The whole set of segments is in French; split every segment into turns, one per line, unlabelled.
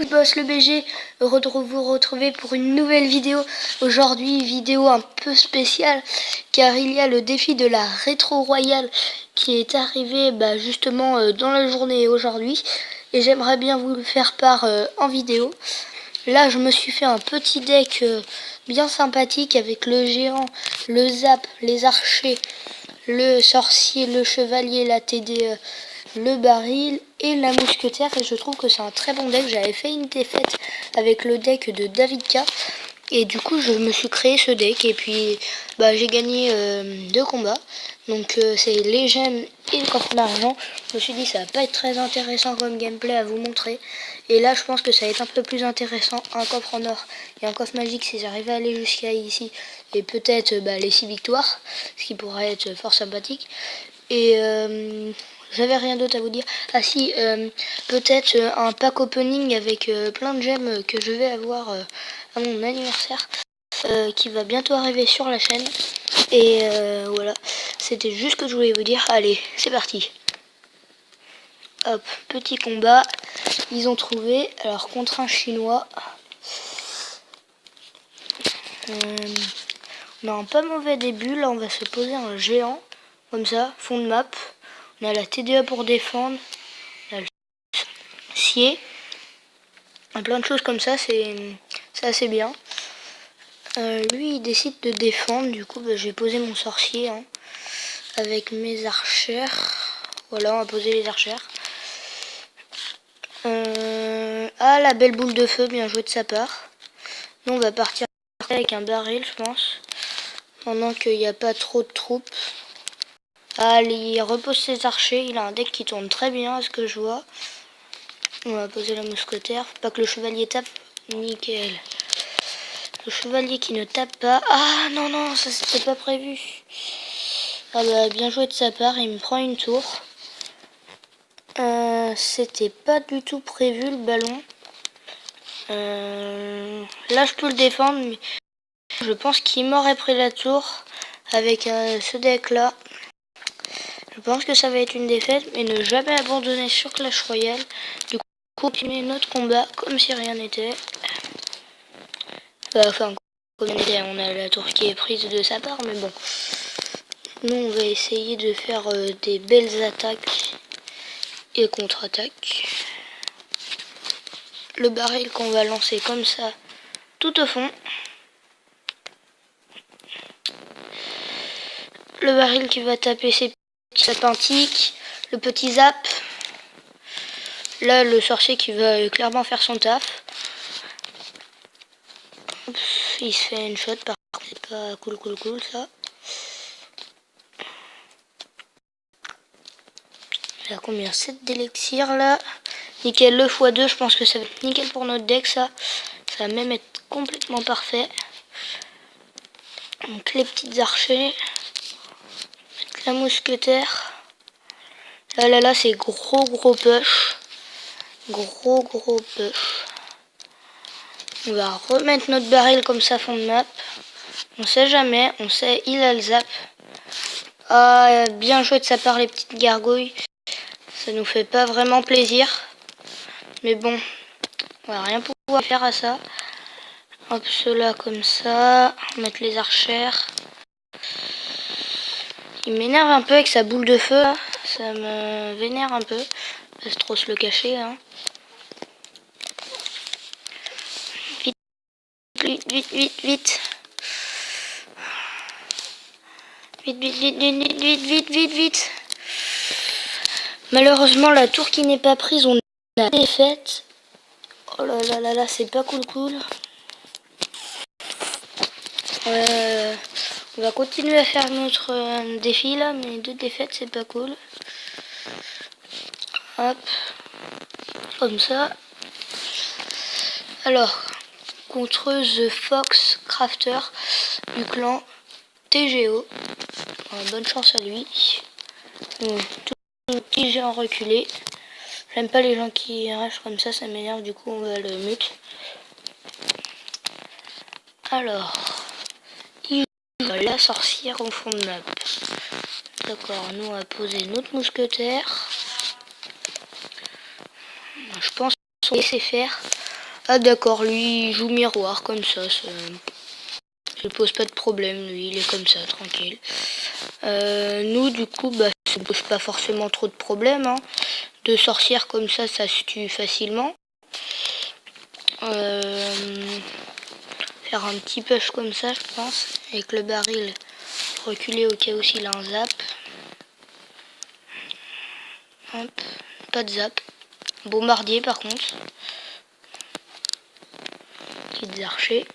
Boss le BG, heureux de vous retrouver pour une nouvelle vidéo. Aujourd'hui, vidéo un peu spéciale car il y a le défi de la rétro royale qui est arrivé justement dans la journée aujourd'hui et j'aimerais bien vous le faire part en vidéo. Là, je me suis fait un petit deck bien sympathique avec le géant, le zap, les archers, le sorcier, le chevalier, la TD, le baril et la mousquetaire. Et je trouve que c'est un très bon deck. J'avais fait une défaite avec le deck de David K. Et du coup, je me suis créé ce deck. Et puis, j'ai gagné 2 combats. Donc, c'est les gemmes et le coffre d'argent. Je me suis dit, ça va pas être très intéressant comme gameplay à vous montrer. Et là, je pense que ça va être un peu plus intéressant. Un coffre en or et un coffre magique si j'arrive à aller jusqu'à ici. Et peut-être les 6 victoires. Ce qui pourrait être fort sympathique. Et j'avais rien d'autre à vous dire. Ah si, peut-être un pack opening avec plein de gemmes que je vais avoir à mon anniversaire. Qui va bientôt arriver sur la chaîne. Et voilà, c'était juste ce que je voulais vous dire. Allez, c'est parti. Hop, petit combat. Ils ont trouvé, alors contre un chinois. On a un pas mauvais début. Là, on va se poser un géant. Comme ça, fond de map. On a la TDA pour défendre. On a le scier. Plein de choses comme ça, c'est assez bien. Lui, il décide de défendre. Du coup, je vais poser mon sorcier avec mes archères. Voilà, on va poser les archères. Ah, la belle boule de feu, bien joué de sa part. Nous, on va partir avec un baril, je pense. Pendant qu'il n'y a pas trop de troupes. Allez, il repose ses archers. Il a un deck qui tourne très bien, à ce que je vois. On va poser la mousquetaire. Faut pas que le chevalier tape. Nickel. Le chevalier qui ne tape pas. Ah non, non, ça c'était pas prévu. Ah bien joué de sa part. Il me prend une tour. C'était pas du tout prévu le ballon. Là je peux le défendre, mais je pense qu'il m'aurait pris la tour avec ce deck là. Je pense que ça va être une défaite, mais ne jamais abandonner sur Clash Royale. Du coup, continuer notre combat comme si rien n'était. Enfin, comme on a la tour qui est prise de sa part, mais bon. Nous, on va essayer de faire des belles attaques et contre-attaques. Le baril qu'on va lancer comme ça, tout au fond. Le baril qui va taper ses petits sapins tiques. Le petit zap. Là, le sorcier qui va clairement faire son taf. Il se fait une shot, par contre, c'est pas cool ça. Il a combien? 7 d'élixir là. Nickel, le x2, je pense que ça va être nickel pour notre deck ça. Ça va même être complètement parfait. Donc les petites archers. La mousquetaire. Là, c'est gros push. Gros push. On va remettre notre baril comme ça fond de map. On sait jamais, on sait, il a le zap. Ah, bien joué de sa part les petites gargouilles. Ça nous fait pas vraiment plaisir. Mais bon, on va rien pouvoir faire à ça. Hop, cela comme ça. Mettre les archères. Il m'énerve un peu avec sa boule de feu. Là. Ça me vénère un peu. Pas trop se le cacher. Vite. Vite. Malheureusement, la tour qui n'est pas prise, on a défaite. Oh là, c'est pas cool. On va continuer à faire notre défi là, mais 2 défaites, c'est pas cool. Hop, comme ça. Alors, contre The Fox Crafter du clan TGO. Bonne chance à lui. Tout petit géant reculé. J'aime pas les gens qui arrachent comme ça m'énerve, du coup on va le mute. Alors, il joue la sorcière au fond de map. D'accord, nous on va poser notre mousquetaire. Je pense qu'on va laisser faire. Ah d'accord, lui il joue miroir comme ça ne pose pas de problème, lui il est comme ça, tranquille. Nous du coup, bah ça ne pose pas forcément trop de problèmes, hein. Deux sorcières comme ça se tue facilement. Faire un petit push comme ça, je pense, avec le baril, reculer au cas où s'il a un zap. Hop, pas de zap. Bombardier par contre. Petites archers.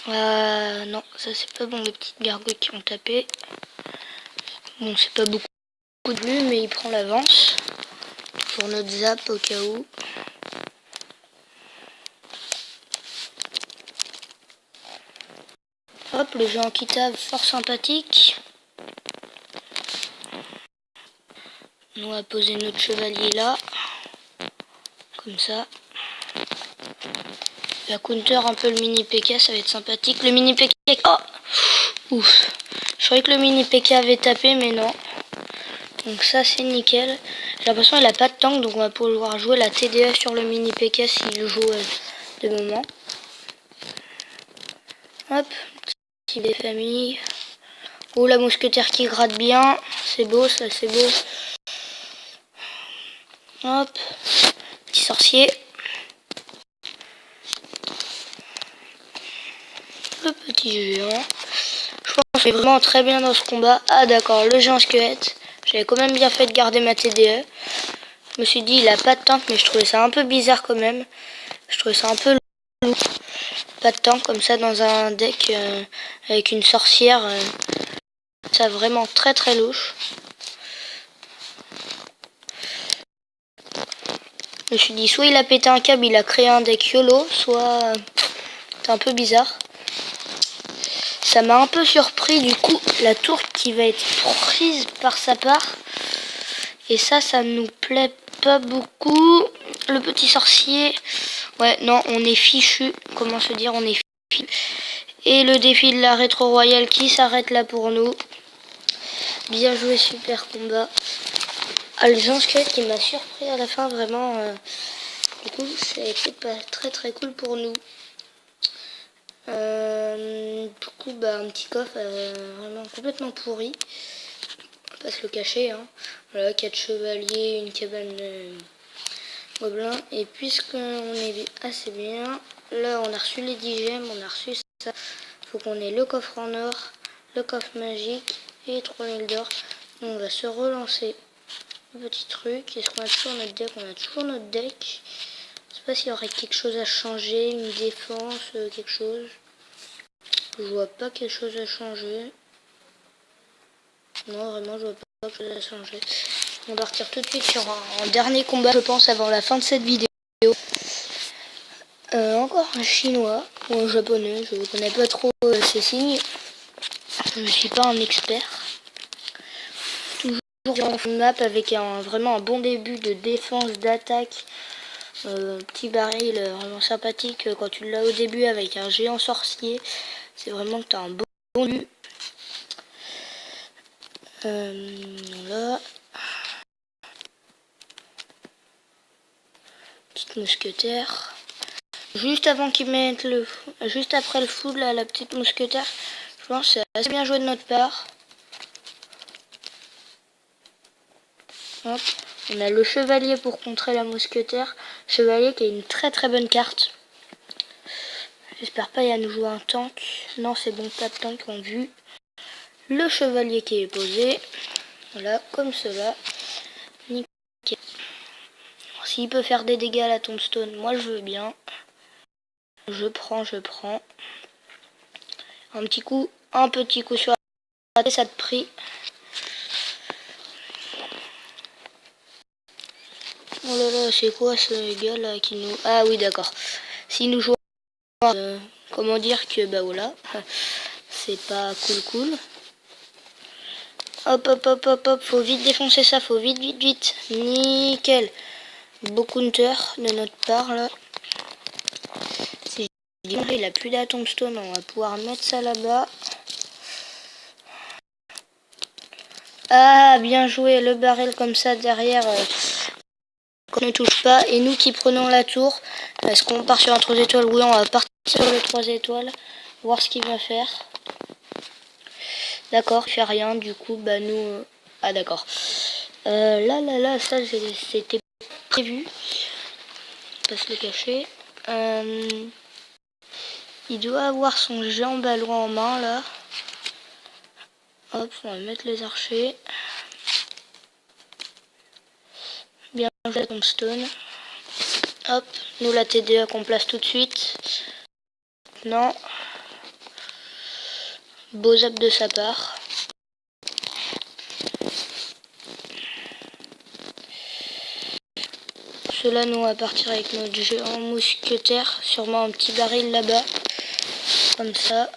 Non, ça c'est pas bon, les petites gargouilles qui ont tapé. Bon, c'est pas beaucoup de vue, mais il prend l'avance. Pour notre zap au cas où. Hop, le géant qui tape, fort sympathique. Nous on va poser notre chevalier là. Comme ça. La counter un peu le mini PK, ça va être sympathique. Le mini PK... Oh, ouf. Je croyais que le mini PK avait tapé, mais non. Donc ça c'est nickel. J'ai l'impression qu'il a pas de tank, donc on va pouvoir jouer la TDA sur le mini PK s'il joue de moment. Hop, petit des familles. Oh, la mousquetaire qui gratte bien. C'est beau, ça c'est beau. Hop, petit sorcier. Le petit géant. Je pense que je vraiment très bien dans ce combat. Ah d'accord, le géant squelette. J'avais quand même bien fait de garder ma TDE. Je me suis dit il a pas de tank, mais je trouvais ça un peu bizarre quand même. Je trouvais ça un peu lourd. Pas de tank comme ça dans un deck avec une sorcière. Ça vraiment très très louche. Je me suis dit soit il a pété un câble, il a créé un deck YOLO, soit c'est un peu bizarre. Ça m'a un peu surpris du coup la tour qui va être prise par sa part. Et ça nous plaît pas beaucoup. Le petit sorcier, ouais non on est fichu. Comment se dire, on est fichu. Et le défi de la rétro royale qui s'arrête là pour nous. Bien joué, super combat. Ah, le géant squelette qui m'a surpris à la fin, vraiment. Du coup, ça a été pas très très cool pour nous. Du coup, bah, un petit coffre vraiment complètement pourri. On va pas se le cacher. Hein. Voilà, 4 chevaliers, une cabane gobelin. Et puisqu'on est assez bien, là on a reçu les 10 gemmes, on a reçu ça. Faut qu'on ait le coffre en or, le coffre magique et 3000 d'or. Donc on va se relancer. Petit truc, est-ce qu'on a toujours notre deck? On a toujours notre deck. Je sais pas s'il y aurait quelque chose à changer, une défense, quelque chose. Je vois pas quelque chose à changer. Non, vraiment, je vois pas quelque chose à changer. On va partir tout de suite sur un dernier combat, je pense, avant la fin de cette vidéo. Encore un chinois ou un japonais, je ne connais pas trop ces signes. Je ne suis pas un expert. Toujours une map avec vraiment un bon début de défense, d'attaque. Petit baril vraiment sympathique quand tu l'as au début avec un géant sorcier. C'est vraiment que tu as un bon début. Là. Petite mousquetaire. Juste avant qu'ils mettent juste après le food, là, la petite mousquetaire. Je pense que c'est assez bien joué de notre part. Hop. On a le chevalier pour contrer la mousquetaire. Chevalier qui a une très très bonne carte. J'espère pas y a nous jouer un tank. Non, c'est bon, pas de tank en vue. Le chevalier qui est posé. Voilà, comme cela. Nickel. S'il peut faire des dégâts à la tombstone, moi je veux bien. Je prends. Un petit coup sur la tête, ça te prie. Oh là là, c'est quoi ce gars là qui nous... Ah oui, d'accord. Si nous jouons... comment dire que... Bah voilà. C'est pas cool. Hop. Faut vite défoncer ça. Faut vite. Nickel. Beau counter de notre part là. Si il a plus la tombstone, on va pouvoir mettre ça là-bas. Ah, bien joué. Le barrel comme ça derrière... qu'on ne touche pas. Et nous qui prenons la tour, est-ce qu'on part sur un 3 étoiles? Oui, on va partir sur le 3 étoiles, voir ce qu'il va faire. D'accord, il fait rien, du coup, bah nous... Ah d'accord. Là, ça c'était prévu. On va se le cacher. Il doit avoir son géant ballon en main, là. Hop, on va mettre les archers. Bien joué la tombstone. Hop, nous la TDE qu'on place tout de suite. Non. Beau zap de sa part. Cela, nous on va partir avec notre géant mousquetaire. Sûrement un petit baril là-bas. Comme ça.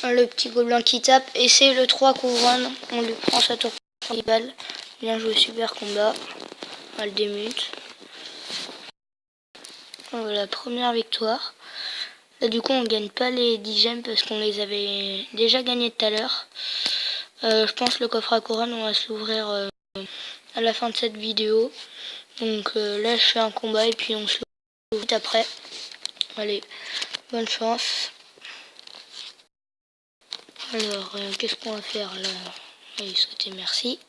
Le petit gobelin qui tape. Et c'est le 3 couronnes. On lui prend sa tour principale. Bien joué, super combat. On le démute. Voilà, première victoire. Là, du coup, on gagne pas les 10 gemmes parce qu'on les avait déjà gagnés tout à l'heure. Je pense le coffre à couronne, on va s'ouvrir à la fin de cette vidéo. Donc là, je fais un combat et puis on se l'ouvre vite après. Allez, bonne chance. Alors, qu'est-ce qu'on va faire là? Allez, sauter, merci.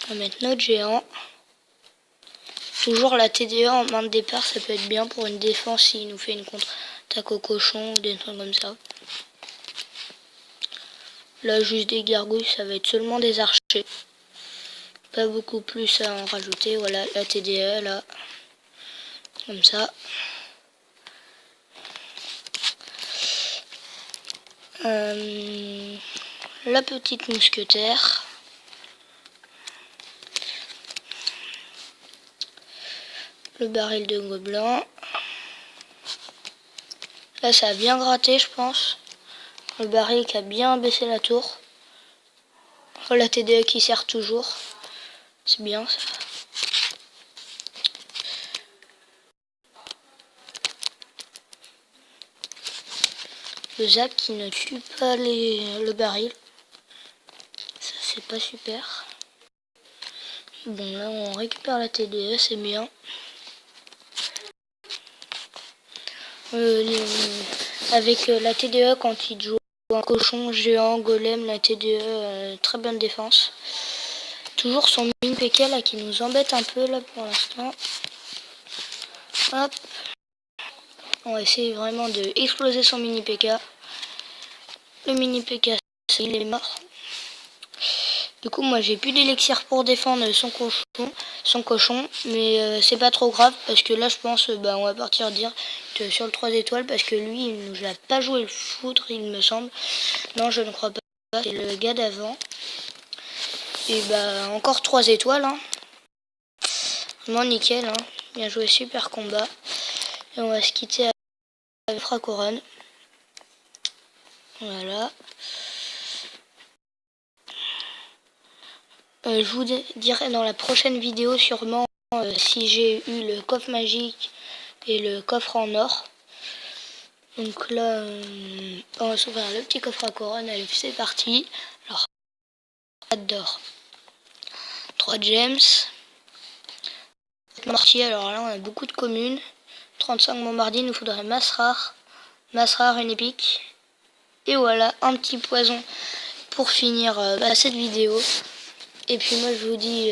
On va mettre notre géant. Toujours la TDE en main de départ, ça peut être bien pour une défense s'il nous fait une contre-attaque au cochon ou des trucs comme ça. Là, juste des gargouilles, ça va être seulement des archers. Pas beaucoup plus à en rajouter. Voilà, la TDE là. Comme ça. La petite mousquetaire. Le baril de gobelin. Là, ça a bien gratté, je pense. Le baril qui a bien baissé la tour. Oh, la TDE qui sert toujours. C'est bien ça. Le zap qui ne tue pas le baril. Ça, c'est pas super. Bon, là, on récupère la TDE, c'est bien. Avec la TDE, quand il joue un cochon, géant, golem, la TDE, très bonne défense. Toujours son mini PK là qui nous embête un peu là pour l'instant. Hop. On va essayer vraiment de exploser son mini PK. Le mini PK, il est mort. Du coup, moi j'ai plus d'élixir pour défendre son cochon, mais c'est pas trop grave parce que là je pense on va partir dire sur le 3 étoiles parce que lui il nous a pas joué le foudre, il me semble. Non, je ne crois pas, c'est le gars d'avant. Et encore 3 étoiles, hein. Vraiment nickel, hein. Bien joué, super combat. Et on va se quitter avec Fra Couronne. Voilà. Je vous dirai dans la prochaine vidéo sûrement si j'ai eu le coffre magique et le coffre en or. Donc là, on va s'ouvrir le petit coffre à couronne. Allez, c'est parti. Alors, 4 d'or, 3 gems, mortier. Alors là, on a beaucoup de communes. 35 bombardiers, il nous faudrait masse rare, une épique. Et voilà, un petit poison pour finir cette vidéo. Et puis moi, je vous dis